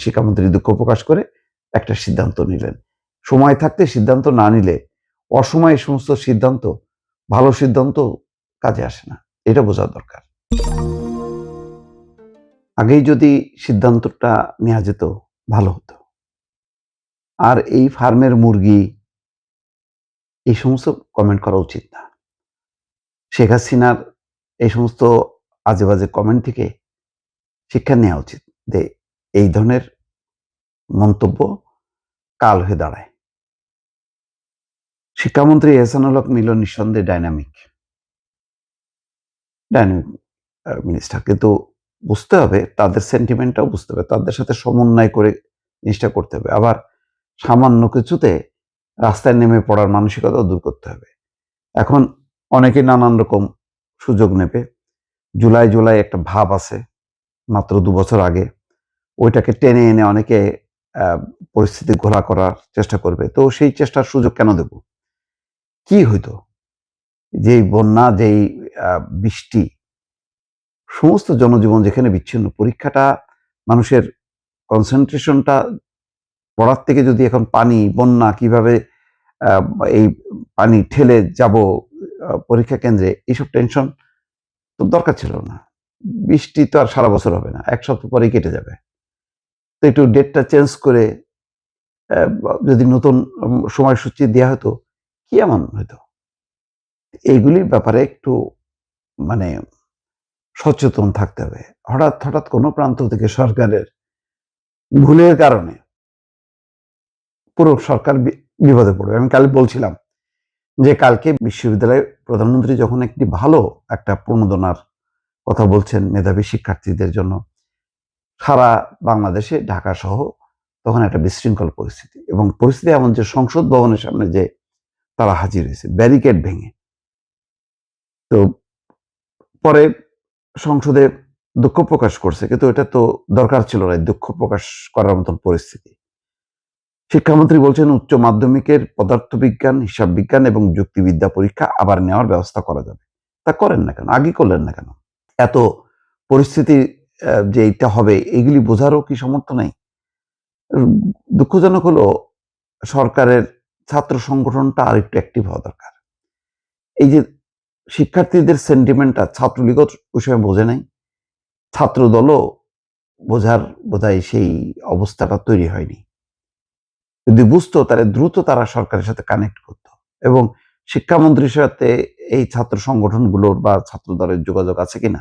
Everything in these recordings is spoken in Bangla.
শিক্ষামন্ত্রী দুঃখ প্রকাশ করে একটা সিদ্ধান্ত নিলেন। সময় থাকতে সিদ্ধান্ত না নিলে অসময়ে এই সমস্ত সিদ্ধান্ত, ভালো সিদ্ধান্ত কাজে আসে না, এটা বোঝা দরকার। আগেই যদি সিদ্ধান্তটা নেওয়া যেত ভালো হতো। আর এই ফার্মের মুরগি, এই সমস্ত কমেন্ট করা উচিত না। শেখ হাসিনার এই সমস্ত আজে বাজে কমেন্ট থেকে শিক্ষা নেওয়া উচিত যে এই ধরনের মন্তব্য কাল হয়ে দাঁড়ায়। শিক্ষামন্ত্রী এহসানুল হক মিলন নিঃসন্দেহে ডাইনামিক মিনিস্টার, কিন্তু বুঝতে হবে তাদের সেন্টিমেন্টটাও বুঝতে হবে, তাদের সাথে সমন্বয় করে জিনিসটা করতে হবে। আবার সামান্য কিছুতে রাস্তায় নেমে পড়ার মানসিকতাও দূর করতে হবে। এখন অনেকে নানান রকম সুযোগ নেবে। জুলাই একটা ভাব আছে মাত্র 2 বছর আগে, ওইটাকে টেনে এনে অনেকে পরিস্থিতি ঘোলা করার চেষ্টা করবে। তো সেই চেষ্টার সুযোগ কেন দেব? কি হইতো যেই বন্যা, যেই বৃষ্টি, সমস্ত জনজীবন যেখানে বিচ্ছিন্ন, পরীক্ষাটা মানুষের কনসেন্ট্রেশনটা পড়ার থেকে যদি এখন পানি, বন্যা, কিভাবে এই পানি ঠেলে যাব পরীক্ষা কেন্দ্রে, এইসব টেনশন তো দরকার ছিল না। বৃষ্টি তো আর সারা বছর হবে না, 1 সপ্তাহ পরেই কেটে যাবে। তো একটু ডেটটা চেঞ্জ করে যদি নতুন সময়সূচি দেওয়া হতো, কি এমন হতো? এইগুলির ব্যাপারে একটু মানে সচেতন থাকতে হবে। হঠাৎ কোনো প্রান্ত থেকে সরকারের ভুলের কারণে পুরো সরকার বিপদে পড়বে। আমি কাল বলছিলাম যে কালকে বিশ্ববিদ্যালয়ের প্রধানমন্ত্রী যখন একটি ভালো একটা প্রণোদনার কথা বলছেন মেধাবী শিক্ষার্থীদের জন্য, সারা বাংলাদেশে ঢাকা সহ তখন একটা বিশৃঙ্খল পরিস্থিতি, এবং পরিস্থিতি এমন যে সংসদ ভবনের সামনে যে তারা হাজির হয়েছে ব্যারিকেড ভেঙে। তো পরে সংসদে দুঃখ প্রকাশ করছে, কিন্তু এটা তো দরকার ছিল না দুঃখ প্রকাশ করার মতন পরিস্থিতি। শিক্ষামন্ত্রী বলছেন উচ্চ মাধ্যমিকের পদার্থবিজ্ঞান, হিসাব বিজ্ঞান এবং যুক্তিবিদ্যা পরীক্ষা আবার নেওয়ার ব্যবস্থা করা যাবে। তা করেন না কেন? আগে করলেন না কেন? এত পরিস্থিতি যে এটা হবে, এগুলি বোঝারও কি সামর্থ্য নেই? দুঃখজনক হলো সরকারের ছাত্র সংগঠনটা আরেকটু অ্যাক্টিভ হওয়া দরকার। এই যে শিক্ষার্থীদের সেন্টিমেন্টটা ছাত্রলীগও ওই সময় বোঝে নাই, ছাত্র দলও বোধহয় সেই অবস্থাটা তৈরি হয়নি। যদি বুঝতো তাহলে দ্রুত তারা সরকারের সাথে কানেক্ট করতো, এবং শিক্ষামন্ত্রীর সাথে এই ছাত্র সংগঠনগুলোর বা ছাত্র দলের যোগাযোগ আছে কিনা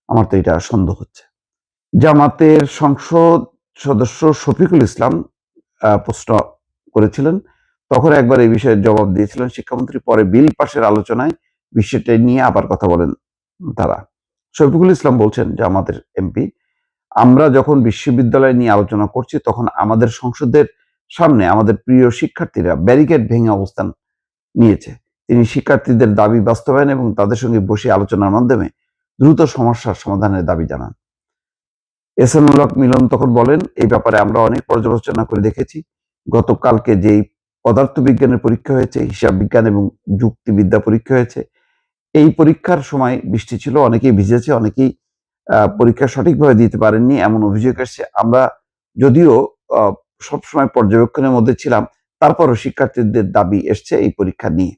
আমার তো এটা সন্দেহ হচ্ছে। জামাতের সংসদ সদস্য শফিকুল ইসলাম প্রশ্ন করেছিলেন, তখন একবার এই বিষয়ে জবাব দিয়েছিলেন শিক্ষামন্ত্রী। পরে বিল পাশের আলোচনায় বিষয়টা নিয়ে আবার কথা বলেন তারা। শফিকুল ইসলাম বলছেন যে আমাদের এমপি, আমরা যখন বিশ্ববিদ্যালয় নিয়ে আলোচনা করছি তখন আমাদের সংসদের সামনে আমাদের প্রিয় শিক্ষার্থীরা ব্যারিকেড ভেঙে অবস্থান নিয়েছে। তিনি শিক্ষার্থীদের দাবি বাস্তবায়ন এবং তাদের সঙ্গে বসে আলোচনার মাধ্যমে দ্রুত সমস্যার সমাধানের দাবি জানান। এহসানুল হক মিলন তখন বলেন, এই ব্যাপারে আমরা অনেক পর্যালোচনা করে দেখেছি। গতকালকে যেই পদার্থবিজ্ঞানের পরীক্ষা হয়েছে, হিসাব বিজ্ঞান এবং যুক্তিবিদ্যা পরীক্ষা হয়েছে, এই পরীক্ষার সময় বৃষ্টি ছিল, অনেকেই ভিজেছে, অনেকেই পরীক্ষা সঠিকভাবে দিতে পারেননি, এমন অভিযোগ এসছে। আমরা যদিও সবসময় পর্যবেক্ষণের মধ্যে ছিলাম, তারপরও শিক্ষার্থীদের দাবি এসছে এই পরীক্ষা নিয়ে।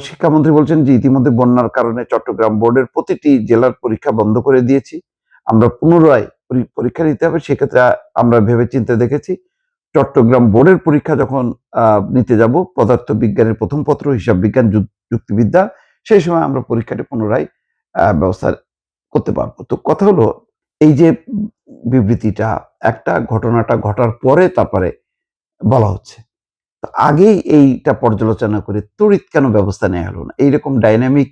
শিক্ষামন্ত্রী বলছেন যে ইতিমধ্যে বন্যার কারণে চট্টগ্রাম বোর্ডের প্রতিটি জেলার পরীক্ষা বন্ধ করে দিয়েছি। আমরা পুনরায় পরীক্ষা নিতে হবে, সেক্ষেত্রে আমরা ভেবেচিন্তে দেখেছি চট্টগ্রাম বোর্ডের পরীক্ষা যখন নিতে যাব, পদার্থ বিজ্ঞানের প্রথম পত্র, হিসাব বিজ্ঞান, যুক্তিবিদ্যা, সেই সময় আমরা পরীক্ষাটি পুনরায় ব্যবস্থা করতে পারবো। তো কথা হলো, এই যে বিবৃতিটা একটা ঘটনাটা ঘটার পরে তারপরে বলা হচ্ছে, আগেই এইটা পর্যালোচনা করে তড়িৎ কেন ব্যবস্থা নেওয়া হলো না? এইরকম ডাইনামিক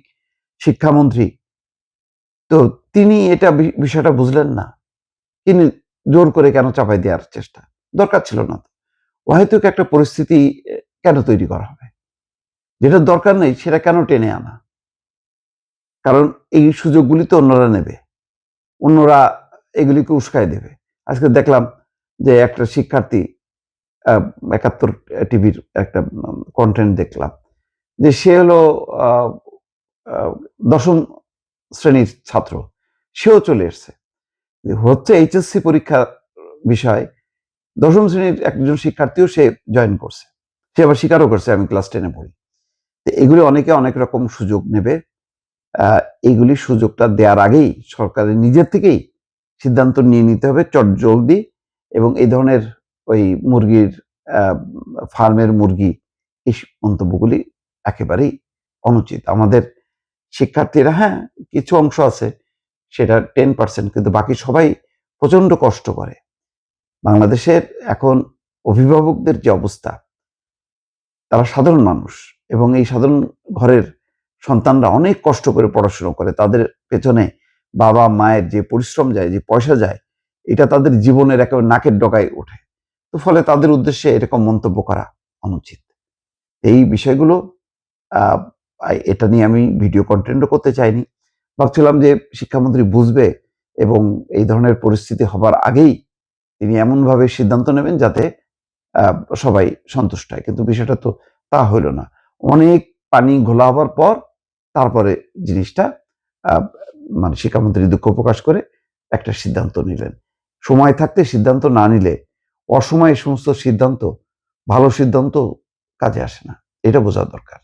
শিক্ষামন্ত্রী, তো তিনি এটা বিষয়টা বুঝলেন না, তিনি জোর করে কেন চাপাই দেওয়ার চেষ্টা? দরকার ছিল না তো। অহেতুক একটা পরিস্থিতি কেন তৈরি করা হবে? যেটা দরকার নেই সেটা কেন টেনে আনা? কারণ এই সুযোগগুলি তো অন্যরা নেবে, অন্যরা এগুলিকে উস্কায় দেবে। আজকে দেখলাম যে একটা শিক্ষার্থী ৭১ টিভির একটা কন্টেন্ট দেখলাম যে সে হলো ১০ম শ্রেণীর ছাত্র, সেও চলে এসছে। হচ্ছে এইচএসসি পরীক্ষা বিষয়, দশম শ্রেণীর একজন শিক্ষার্থীও সে জয়েন করছে, সে আবার স্বীকারও করছে আমি ক্লাস 10-এ পড়ি। এগুলি অনেকে অনেক রকম সুযোগ নেবে। এইগুলি সুযোগটা দেওয়ার আগেই সরকারের নিজের থেকেই সিদ্ধান্ত নিয়ে নিতে হবে চটজলদি, এবং এই ধরনের ওই মুরগির ফার্মের মুরগি এই মন্তব্যগুলি একেবারেই অনুচিত। আমাদের শিক্ষার্থীরা, হ্যাঁ কিছু অংশ আছে সেটা 10%, কিন্তু বাকি সবাই প্রচন্ড কষ্ট করে। বাংলাদেশের এখন অভিভাবকদের যে অবস্থা, তারা সাধারণ মানুষ এবং এই সাধারণ ঘরের সন্তানরা অনেক কষ্ট করে পড়াশোনা করে, তাদের পেছনে বাবা মায়ের যে পরিশ্রম যায়, যে পয়সা যায়, এটা তাদের জীবনের একেবারে নাকের ডগায় ওঠে। তো ফলে তাদের উদ্দেশ্যে এরকম মন্তব্য করা অনুচিত। এই বিষয়গুলো আহ, এটা নিয়ে আমি ভিডিও কন্টেন্টও করতে চাইনি। ভাবছিলাম যে শিক্ষামন্ত্রী বুঝবে এবং এই ধরনের পরিস্থিতি হবার আগেই তিনি এমনভাবে সিদ্ধান্ত নেবেন যাতে সবাই সন্তুষ্ট হয়, কিন্তু বিষয়টা তো তা হইল না। অনেক পানি ঘোলা হবার পর তারপরে জিনিসটা মানে শিক্ষামন্ত্রী দুঃখ প্রকাশ করে একটা সিদ্ধান্ত নিলেন। সময় থাকতে সিদ্ধান্ত না নিলে অসময়ে সমস্ত সিদ্ধান্ত, ভালো সিদ্ধান্ত কাজে আসে না, এটা বোঝা দরকার।